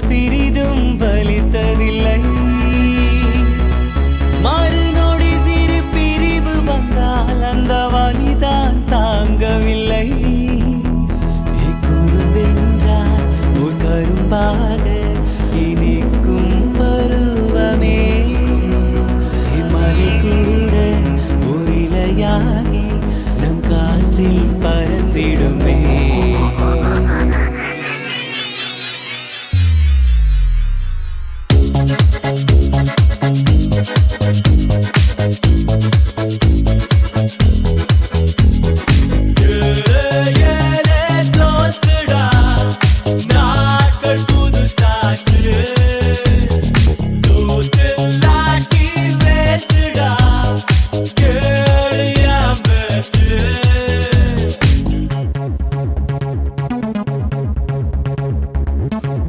சிறிதும் வலித்ததில்லை. மறுநொடி சிறு பிரிவு வந்தால் அந்த வலிதான் தாங்கவில்லை. குறும்பென்றால் ஒரு கரும்பாக இனிக்கும் பருவமே, மலை கூட ஒரு இலையாகி நம் காற்றில் பறந்திடுமே.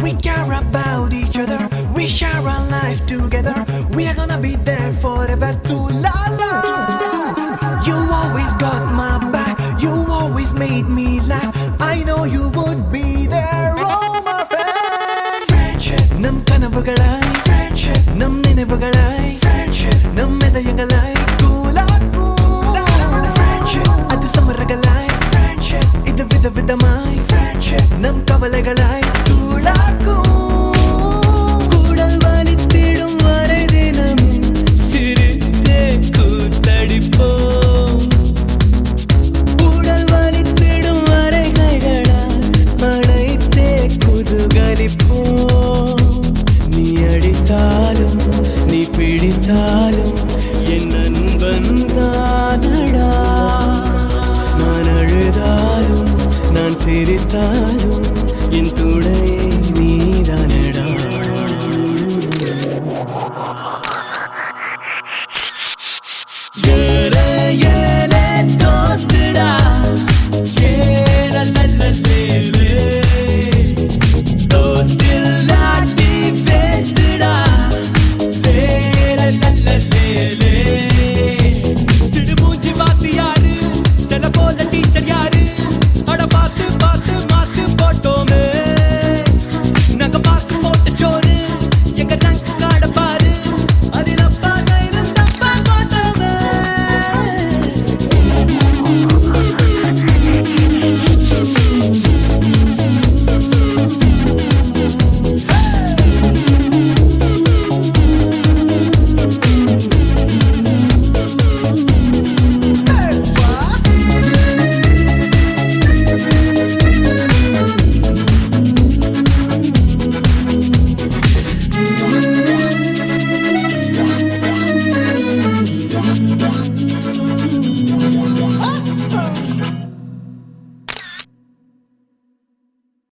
We care about each other, we share our life together, we are gonna be there forever too, la la. You always got my back, you always made me laugh, I know you would be there, oh my friend. Friendship, nam kanavugal